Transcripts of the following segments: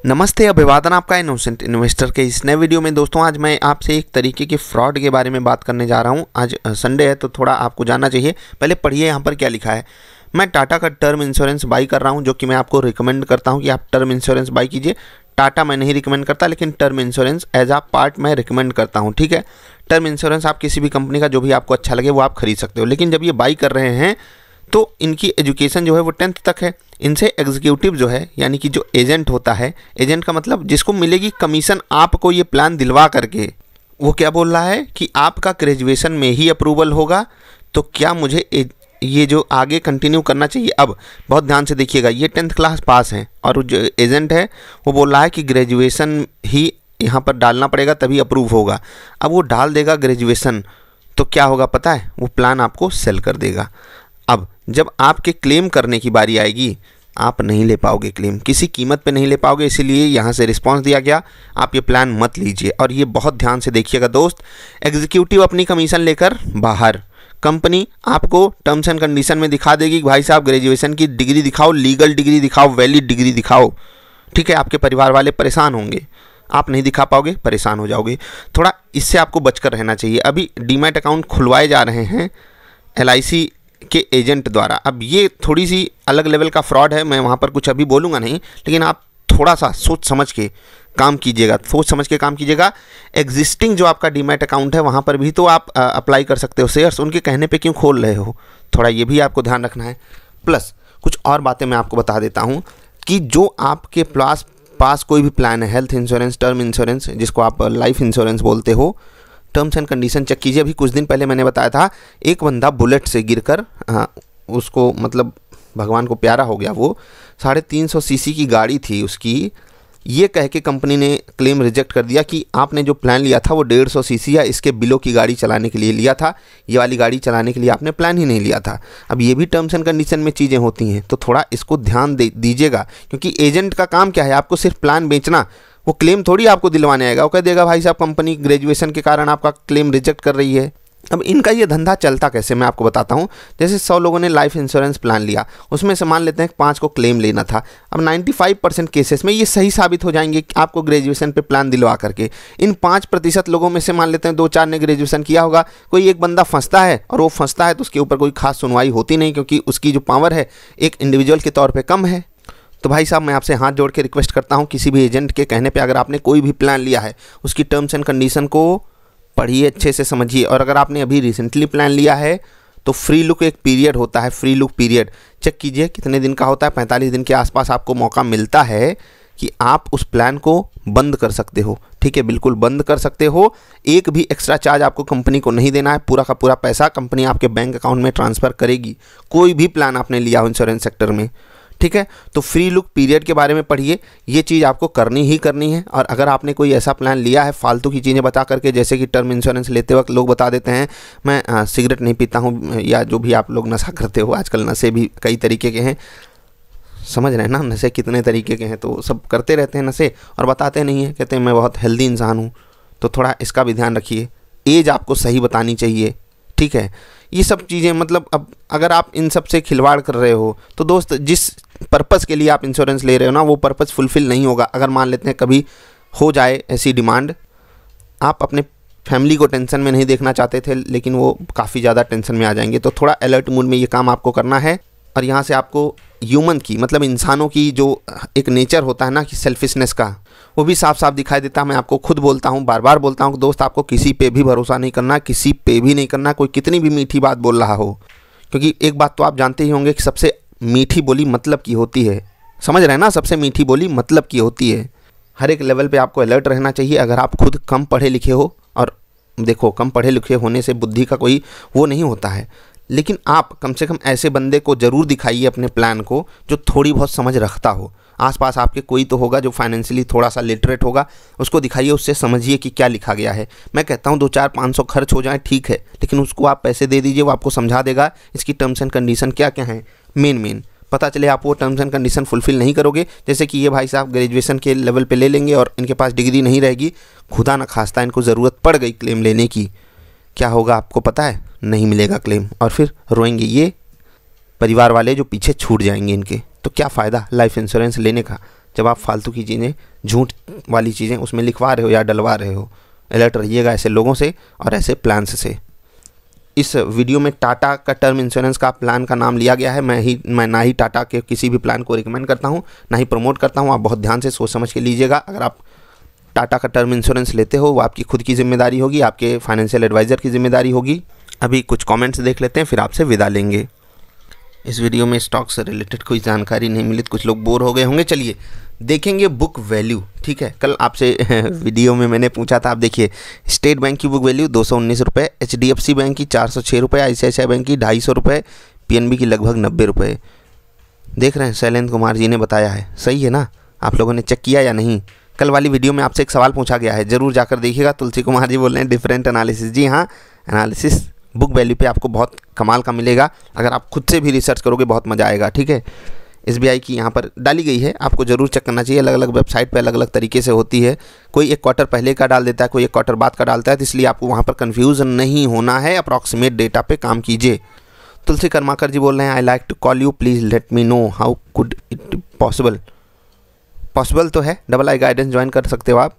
नमस्ते, अभिवादन आपका इनोसेंट इन्वेस्टर के इस नए वीडियो में। दोस्तों आज मैं आपसे एक तरीके के फ्रॉड के बारे में बात करने जा रहा हूं। आज संडे है तो थोड़ा आपको जानना चाहिए। पहले पढ़िए यहाँ पर क्या लिखा है। मैं टाटा का टर्म इंश्योरेंस बाई कर रहा हूं, जो कि मैं आपको रिकमेंड करता हूं कि आप टर्म इंश्योरेंस बाई कीजिए। टाटा मैं नहीं रिकमेंड करता, लेकिन टर्म इंश्योरेंस एज आ पार्ट मैं रिकमेंड करता हूँ। ठीक है, टर्म इंश्योरेंस आप किसी भी कंपनी का जो भी आपको अच्छा लगे वो आप खरीद सकते हो, लेकिन जब ये बाई कर रहे हैं तो इनकी एजुकेशन जो है वो 10th तक है। इनसे एग्जीक्यूटिव जो है, यानी कि जो एजेंट होता है, एजेंट का मतलब जिसको मिलेगी कमीशन आपको ये प्लान दिलवा करके, वो क्या बोल रहा है कि आपका ग्रेजुएशन में ही अप्रूवल होगा। तो क्या मुझे ये जो आगे कंटिन्यू करना चाहिए? अब बहुत ध्यान से देखिएगा, ये 10th क्लास पास हैं और जो एजेंट है वो बोल रहा है कि ग्रेजुएशन ही यहाँ पर डालना पड़ेगा तभी अप्रूव होगा। अब वो डाल देगा ग्रेजुएशन तो क्या होगा पता है? वो प्लान आपको सेल कर देगा। अब जब आपके क्लेम करने की बारी आएगी, आप नहीं ले पाओगे क्लेम, किसी कीमत पे नहीं ले पाओगे। इसीलिए यहाँ से रिस्पांस दिया गया, आप ये प्लान मत लीजिए। और ये बहुत ध्यान से देखिएगा दोस्त, एग्जीक्यूटिव अपनी कमीशन लेकर बाहर, कंपनी आपको टर्म्स एंड कंडीशन में दिखा देगी कि भाई साहब ग्रेजुएशन की डिग्री दिखाओ, लीगल डिग्री दिखाओ, वैलिड डिग्री दिखाओ। ठीक है, आपके परिवार वाले परेशान होंगे, आप नहीं दिखा पाओगे, परेशान हो जाओगे। थोड़ा इससे आपको बचकर रहना चाहिए। अभी डीमैट अकाउंट खुलवाए जा रहे हैं LIC के एजेंट द्वारा। अब ये थोड़ी सी अलग लेवल का फ्रॉड है, मैं वहाँ पर कुछ अभी बोलूँगा नहीं, लेकिन आप थोड़ा सा सोच समझ के काम कीजिएगा, सोच समझ के काम कीजिएगा। एग्जिस्टिंग जो आपका डीमैट अकाउंट है वहाँ पर भी तो आप अप्लाई कर सकते हो शेयर्स, उनके कहने पे क्यों खोल रहे हो? थोड़ा ये भी आपको ध्यान रखना है। प्लस कुछ और बातें मैं आपको बता देता हूँ कि जो आपके पास कोई भी प्लान है, हेल्थ इंश्योरेंस, टर्म इंश्योरेंस, जिसको आप लाइफ इंश्योरेंस बोलते हो, टर्म्स एंड कंडीशन चेक कीजिए। अभी कुछ दिन पहले मैंने बताया था, एक बंदा बुलेट से गिरकर उसको मतलब भगवान को प्यारा हो गया। वो 350 सीसी की गाड़ी थी उसकी, ये कह के कंपनी ने क्लेम रिजेक्ट कर दिया कि आपने जो प्लान लिया था वो 150 सीसी या इसके बिलो की गाड़ी चलाने के लिए लिया था, ये वाली गाड़ी चलाने के लिए आपने प्लान ही नहीं लिया था। अब ये भी टर्म्स एंड कंडीशन में चीज़ें होती हैं, तो थोड़ा इसको ध्यान दीजिएगा, क्योंकि एजेंट का काम क्या है? आपको सिर्फ प्लान बेचना। वो क्लेम थोड़ी आपको दिलवाने आएगा। वो कह देगा भाई साहब कंपनी ग्रेजुएशन के कारण आपका क्लेम रिजेक्ट कर रही है। अब इनका ये धंधा चलता कैसे, मैं आपको बताता हूँ। जैसे 100 लोगों ने लाइफ इंश्योरेंस प्लान लिया, उसमें से मान लेते हैं 5 को क्लेम लेना था। अब 95% केसेस में ये सही साबित हो जाएंगे कि आपको ग्रेजुएशन पे प्लान दिलवा करके। इन 5% लोगों में से मान लेते हैं 2-4 ने ग्रेजुएशन किया होगा, कोई एक बंदा फंसता है, और वो फंसता है तो उसके ऊपर कोई खास सुनवाई होती नहीं, क्योंकि उसकी जो पावर है एक इंडिविजुअल के तौर पर कम है। तो भाई साहब मैं आपसे हाथ जोड़ के रिक्वेस्ट करता हूँ, किसी भी एजेंट के कहने पे अगर आपने कोई भी प्लान लिया है, उसकी टर्म्स एंड कंडीशन को पढ़िए, अच्छे से समझिए। और अगर आपने अभी रिसेंटली प्लान लिया है तो फ्री लुक एक पीरियड होता है, फ्री लुक पीरियड चेक कीजिए कितने दिन का होता है। 45 दिन के आसपास आपको मौका मिलता है कि आप उस प्लान को बंद कर सकते हो। ठीक है, बिल्कुल बंद कर सकते हो। एक भी एक्स्ट्रा चार्ज आपको कंपनी को नहीं देना है, पूरा का पूरा पैसा कंपनी आपके बैंक अकाउंट में ट्रांसफ़र करेगी, कोई भी प्लान आपने लिया हो इंश्योरेंस सेक्टर में। ठीक है, तो फ्री लुक पीरियड के बारे में पढ़िए, ये चीज़ आपको करनी ही करनी है। और अगर आपने कोई ऐसा प्लान लिया है फालतू की चीज़ें बता करके, जैसे कि टर्म इंश्योरेंस लेते वक्त लोग बता देते हैं मैं सिगरेट नहीं पीता हूँ, या जो भी आप लोग नशा करते हो, आजकल नशे भी कई तरीके के हैं, समझ रहे हैं ना, नशे कितने तरीके के हैं, तो सब करते रहते हैं नशे और बताते नहीं हैं, कहते हैं मैं बहुत हेल्दी इंसान हूँ। तो थोड़ा इसका भी ध्यान रखिए, एज आपको सही बतानी चाहिए। ठीक है, ये सब चीज़ें मतलब अब अगर आप इन सब से खिलवाड़ कर रहे हो तो दोस्त, जिस पर्पस के लिए आप इंश्योरेंस ले रहे हो ना, वो पर्पस फुलफ़िल नहीं होगा। अगर मान लेते हैं कभी हो जाए ऐसी डिमांड, आप अपने फैमिली को टेंशन में नहीं देखना चाहते थे, लेकिन वो काफ़ी ज़्यादा टेंशन में आ जाएंगे। तो थोड़ा अलर्ट मूड में ये काम आपको करना है। और यहाँ से आपको ह्यूमन की मतलब इंसानों की जो एक नेचर होता है ना कि सेल्फिशनेस का, वो भी साफ साफ दिखाई देता है। मैं आपको खुद बोलता हूँ, बार बार बोलता हूँ कि दोस्त आपको किसी पे भी भरोसा नहीं करना, किसी पे भी नहीं करना, कोई कितनी भी मीठी बात बोल रहा हो। क्योंकि एक बात तो आप जानते ही होंगे कि सबसे मीठी बोली मतलब की होती है, समझ रहे हैं ना, सबसे मीठी बोली मतलब की होती है। हर एक लेवल पे आपको अलर्ट रहना चाहिए। अगर आप खुद कम पढ़े लिखे हो, और देखो कम पढ़े लिखे होने से बुद्धि का कोई वो नहीं होता है, लेकिन आप कम से कम ऐसे बंदे को ज़रूर दिखाइए अपने प्लान को जो थोड़ी बहुत समझ रखता हो। आसपास आपके कोई तो होगा जो फाइनेंशियली थोड़ा सा लिटरेट होगा, उसको दिखाइए, उससे समझिए कि क्या लिखा गया है। मैं कहता हूँ 2-4-500 खर्च हो जाए ठीक है, लेकिन उसको आप पैसे दे दीजिए, वो आपको समझा देगा इसकी टर्म्स एंड कंडीशन क्या क्या हैं। मेन पता चले आप वो टर्म्स एंड कंडीशन फुलफ़िल नहीं करोगे, जैसे कि ये भाई साहब ग्रेजुएशन के लेवल पे ले लेंगे और इनके पास डिग्री नहीं रहेगी, खुदा न खास्ता इनको ज़रूरत पड़ गई क्लेम लेने की, क्या होगा आपको पता है? नहीं मिलेगा क्लेम, और फिर रोएंगे ये परिवार वाले जो पीछे छूट जाएंगे इनके। तो क्या फ़ायदा लाइफ इंश्योरेंस लेने का? जब आप फालतू की चीज़ें, झूठ वाली चीज़ें उसमें लिखवा रहे हो या डलवा रहे हो। अलर्ट रहिएगा ऐसे लोगों से और ऐसे प्लान्स से। इस वीडियो में टाटा का टर्म इंश्योरेंस का प्लान का नाम लिया गया है। मैं ना ही टाटा के किसी भी प्लान को रिकमेंड करता हूँ, ना ही प्रमोट करता हूँ। आप बहुत ध्यान से सोच समझ के लीजिएगा। अगर आप टाटा का टर्म इंश्योरेंस लेते हो वो आपकी खुद की जिम्मेदारी होगी, आपके फाइनेंशियल एडवाइज़र की जिम्मेदारी होगी। अभी कुछ कमेंट्स देख लेते हैं, फिर आपसे विदा लेंगे। इस वीडियो में स्टॉक से रिलेटेड कोई जानकारी नहीं मिली तो कुछ लोग बोर हो गए होंगे। चलिए देखेंगे बुक वैल्यू। ठीक है, कल आपसे वीडियो में मैंने पूछा था, आप देखिए स्टेट बैंक की बुक वैल्यू 219 रुपये, HDFC बैंक की 406 रुपये, ICICI बैंक की 250 रुपये, PNB की लगभग 90 रुपये। देख रहे हैं, शैलेंद्र कुमार जी ने बताया है। सही है ना? आप लोगों ने चेक किया या नहीं? कल वाली वीडियो में आपसे एक सवाल पूछा गया है, ज़रूर जाकर देखिएगा। तुलसी कुमार जी बोल रहे हैं डिफरेंट एनालिसिस। जी हाँ, एनालिसिस बुक वैल्यू पे आपको बहुत कमाल का मिलेगा। अगर आप खुद से भी रिसर्च करोगे बहुत मज़ा आएगा। ठीक है, SBI की यहाँ पर डाली गई है, आपको ज़रूर चेक करना चाहिए। अलग अलग वेबसाइट पे अलग अलग तरीके से होती है। कोई एक क्वार्टर पहले का डाल देता है, कोई एक क्वार्टर बाद का डालता है, तो इसलिए आपको वहाँ पर कन्फ्यूज़न नहीं होना है। अप्रॉक्सीमेट डेटा पे काम कीजिए। तुलसी कर्माकर जी बोल रहे हैं, I like to call you, please let me know how could it possible. Possible तो है, डबल आई गाइडेंस ज्वाइन कर सकते हो आप,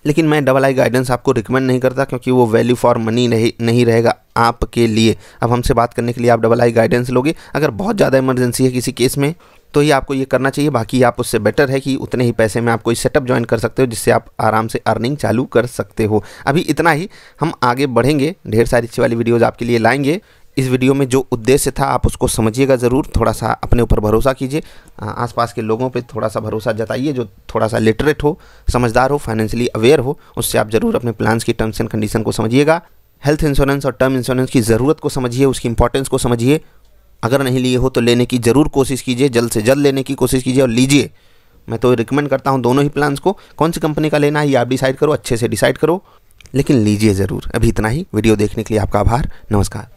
लेकिन मैं डबल आई गाइडेंस आपको रिकमेंड नहीं करता, क्योंकि वो वैल्यू फॉर मनी नहीं रहेगा आपके लिए। अब हमसे बात करने के लिए आप डबल आई गाइडेंस लोगे, अगर बहुत ज़्यादा इमरजेंसी है किसी केस में तो ही आपको ये करना चाहिए। बाकी आप उससे बेटर है कि उतने ही पैसे में आप कोई सेटअप ज्वाइन कर सकते हो, जिससे आप आराम से अर्निंग चालू कर सकते हो। अभी इतना ही, हम आगे बढ़ेंगे, ढेर सारी अच्छी वाली वीडियोज़ आपके लिए लाएंगे। इस वीडियो में जो उद्देश्य था आप उसको समझिएगा ज़रूर। थोड़ा सा अपने ऊपर भरोसा कीजिए, आसपास के लोगों पे थोड़ा सा भरोसा जताइए जो थोड़ा सा लिटरेट हो, समझदार हो, फाइनेंशियली अवेयर हो। उससे आप ज़रूर अपने प्लान्स की टर्म्स एंड कंडीशन को समझिएगा। हेल्थ इंश्योरेंस और टर्म इंश्योरेंस की ज़रूरत को समझिए, उसकी इंपॉर्टेंस को समझिए। अगर नहीं लिए हो तो लेने की ज़रूर कोशिश कीजिए, जल्द से जल्द लेने की कोशिश कीजिए और लीजिए। मैं तो रिकमेंड करता हूँ दोनों ही प्लान्स को। कौन सी कंपनी का लेना है ये आप डिसाइड करो, अच्छे से डिसाइड करो, लेकिन लीजिए ज़रूर। अभी इतना ही। वीडियो देखने के लिए आपका आभार। नमस्कार।